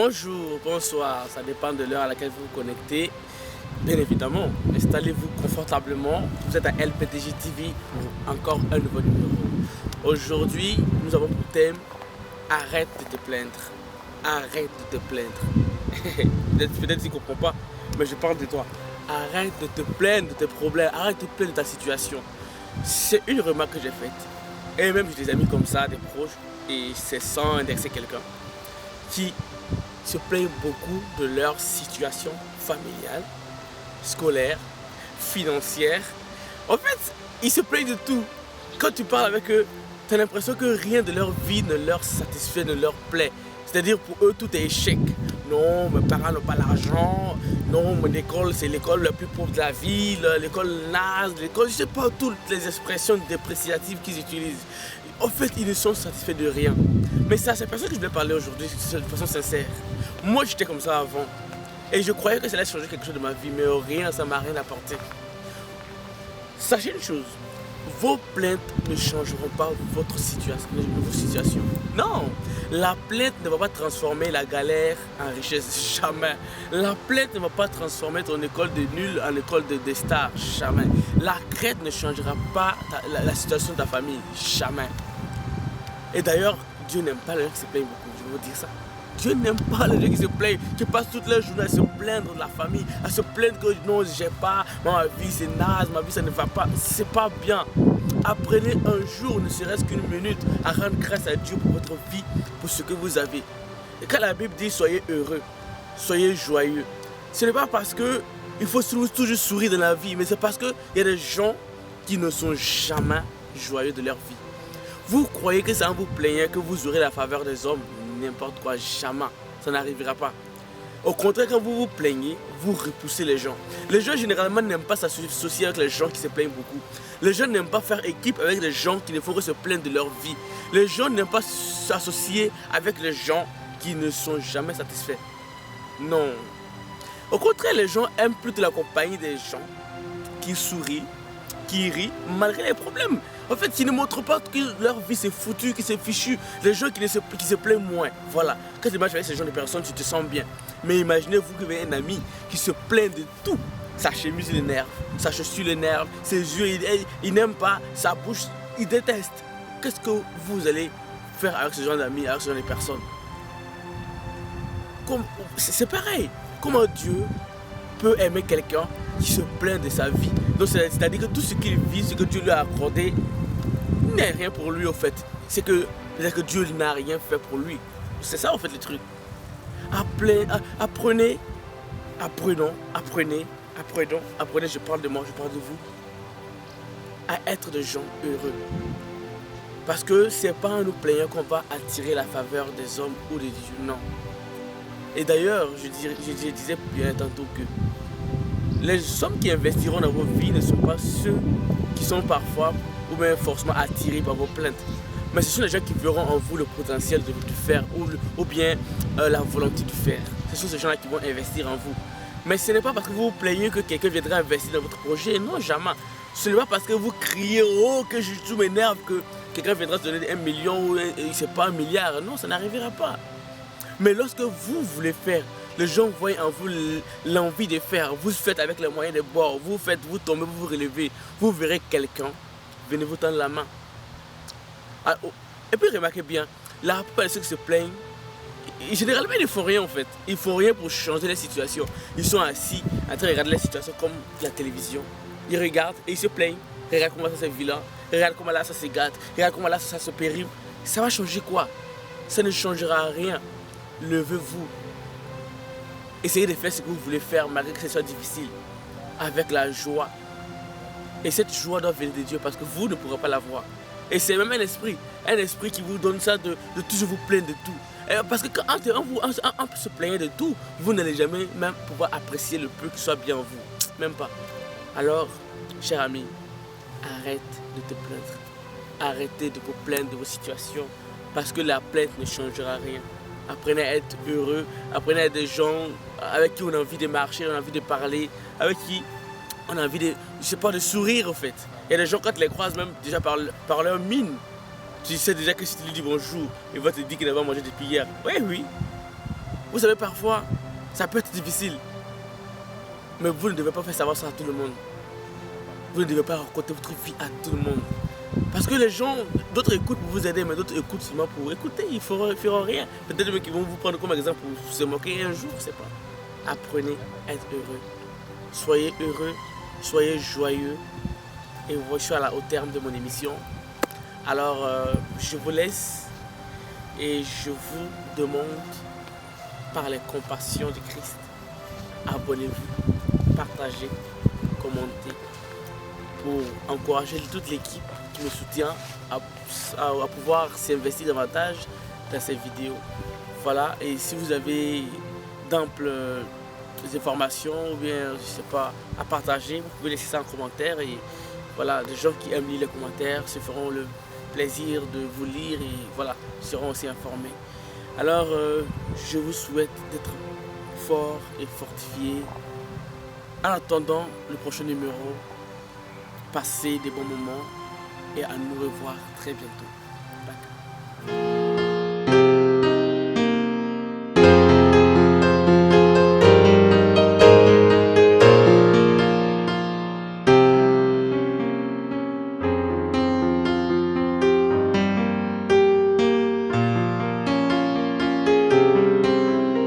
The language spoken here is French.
Bonjour, bonsoir, ça dépend de l'heure à laquelle vous vous connectez. Bien évidemment, installez-vous confortablement. Vous êtes à LPTJ TV pour encore un nouveau numéro. Aujourd'hui, nous avons pour thème arrête de te plaindre. Arrête de te plaindre. Peut-être tu ne comprends pas, mais je parle de toi. Arrête de te plaindre de tes problèmes, arrête de te plaindre de ta situation. C'est une remarque que j'ai faite. Et même j'ai des amis comme ça, des proches, et c'est sans indexer quelqu'un, qui se plaignent beaucoup de leur situation familiale, scolaire, financière. En fait, ils se plaignent de tout. Quand tu parles avec eux, tu as l'impression que rien de leur vie ne leur satisfait, ne leur plaît. C'est-à-dire pour eux, tout est échec. Non, mes parents n'ont pas l'argent. Non, mon école, c'est l'école la plus pauvre de la ville. L'école naze, l'école, je ne sais pas, toutes les expressions dépréciatives qu'ils utilisent. En fait, ils ne sont satisfaits de rien. Mais ça, c'est pas ça que je voulais parler aujourd'hui, de façon sincère. Moi, j'étais comme ça avant. Et je croyais que ça allait changer quelque chose de ma vie, mais rien, ça m'a rien apporté. Sachez une chose, vos plaintes ne changeront pas votre situation. Non, la plainte ne va pas transformer la galère en richesse, jamais. La plainte ne va pas transformer ton école de nul en école de stars, jamais. La crête ne changera pas la situation de ta famille, jamais. Et d'ailleurs, Dieu n'aime pas les gens qui se plaignent beaucoup, je vais vous dire ça. Dieu n'aime pas les gens qui se plaignent, qui passent toute leur journée à se plaindre de la famille, à se plaindre que non, j'ai pas, ma vie c'est naze, ma vie ça ne va pas, c'est pas bien. Apprenez un jour, ne serait-ce qu'une minute, à rendre grâce à Dieu pour votre vie, pour ce que vous avez. Et quand la Bible dit soyez heureux, soyez joyeux, ce n'est pas parce que il faut toujours sourire dans la vie, mais c'est parce qu'il y a des gens qui ne sont jamais joyeux de leur vie. Vous croyez que c'est en vous plaignant que vous aurez la faveur des hommes? N'importe quoi, jamais. Ça n'arrivera pas. Au contraire, quand vous vous plaignez, vous repoussez les gens. Les gens généralement n'aiment pas s'associer avec les gens qui se plaignent beaucoup. Les gens n'aiment pas faire équipe avec les gens qui ne font que se plaindre de leur vie. Les gens n'aiment pas s'associer avec les gens qui ne sont jamais satisfaits. Non. Au contraire, les gens aiment plutôt la compagnie des gens qui sourient, qui rient malgré les problèmes. En fait, ils ne montrent pas que leur vie c'est foutu, que c'est fichu. Les gens qui se plaignent moins. Voilà. Quand tu marches avec ce genre de personnes, tu te sens bien. Mais imaginez-vous que vous avez un ami qui se plaint de tout. Sa chemise l'énerve, sa chaussure l'énerve, ses yeux, il n'aime pas, sa bouche, il déteste. Qu'est-ce que vous allez faire avec ce genre d'amis, avec ce genre de personnes? C'est pareil. Comment Dieu peut aimer quelqu'un qui se plaint de sa vie? Donc c'est-à-dire que tout ce qu'il vit, ce que Dieu lui a accordé, n'est rien pour lui au fait. C'est que Dieu n'a rien fait pour lui. C'est ça en fait le truc. Apprenez, je parle de moi, je parle de vous, à être des gens heureux. Parce que c'est pas en nous plaignant qu'on va attirer la faveur des hommes ou des dieux, non. Et d'ailleurs, je disais bien tantôt que les hommes qui investiront dans vos vies ne sont pas ceux qui sont parfois ou bien forcément attirés par vos plaintes. Mais ce sont les gens qui verront en vous le potentiel de faire ou bien la volonté de faire. Ce sont ces gens-là qui vont investir en vous. Mais ce n'est pas parce que vous vous plaignez que quelqu'un viendra investir dans votre projet. Non, jamais. Ce n'est pas parce que vous criez « Oh, que tout m'énerve » que quelqu'un viendra se donner 1 million ou c'est pas 1 milliard. Non, ça n'arrivera pas. Mais lorsque vous voulez faire, les gens voient en vous l'envie de faire. Vous faites avec les moyens de bord. Vous tombez, vous vous relevez. Vous verrez quelqu'un. Venez vous tendre la main. Et puis remarquez bien, la plupart de ceux qui se plaignent, généralement ils ne font rien en fait. Ils ne font rien pour changer la situation. Ils sont assis en train de regarder la situation comme la télévision. Ils regardent et ils se plaignent. Regarde comment ça c'est vilain. Regarde comment là ça se gâte. Regarde comment là ça se périme. Ça va changer quoi? Ça ne changera rien. Levez-vous. Essayez de faire ce que vous voulez faire malgré que ce soit difficile. Avec la joie. Et cette joie doit venir de Dieu parce que vous ne pourrez pas l'avoir. Et c'est même un esprit qui vous donne ça de toujours vous plaindre de tout. Et parce que en se plaignant de tout, vous n'allez jamais même pouvoir apprécier le peu qui soit bien en vous. Même pas. Alors, cher ami, arrête de te plaindre. Arrêtez de vous plaindre de vos situations parce que la plainte ne changera rien. Apprenez à être heureux, apprenez à être des gens avec qui on a envie de marcher, on a envie de parler, avec qui on a envie de, je sais pas, de sourire en fait. Il y a des gens quand tu les croises même déjà par leur mine, tu sais déjà que si tu lui dis bonjour, il va te dire qu'il n'a pas mangé depuis hier. Oui, oui. Vous savez, parfois, ça peut être difficile. Mais vous ne devez pas faire savoir ça à tout le monde. Vous ne devez pas raconter votre vie à tout le monde. Parce que les gens, d'autres écoutent pour vous aider, mais d'autres écoutent seulement pour écouter. Ils ne feront rien. Peut-être qu'ils vont vous prendre comme exemple pour se moquer un jour, je ne sais pas. Apprenez à être heureux. Soyez heureux, soyez joyeux. Et je suis au terme de mon émission. Alors, je vous laisse et je vous demande, par les compassions de Christ, abonnez-vous, partagez, commentez pour encourager toute l'équipe qui me soutient à pouvoir s'investir davantage dans ces vidéos. Voilà, et si vous avez d'amples informations ou bien, je sais pas, à partager, vous pouvez laisser ça en commentaire et voilà, des gens qui aiment lire les commentaires se feront le plaisir de vous lire et voilà, seront aussi informés. Alors, je vous souhaite d'être fort et fortifié. En attendant le prochain numéro, passez des bons moments et à nous revoir très bientôt. D'accord.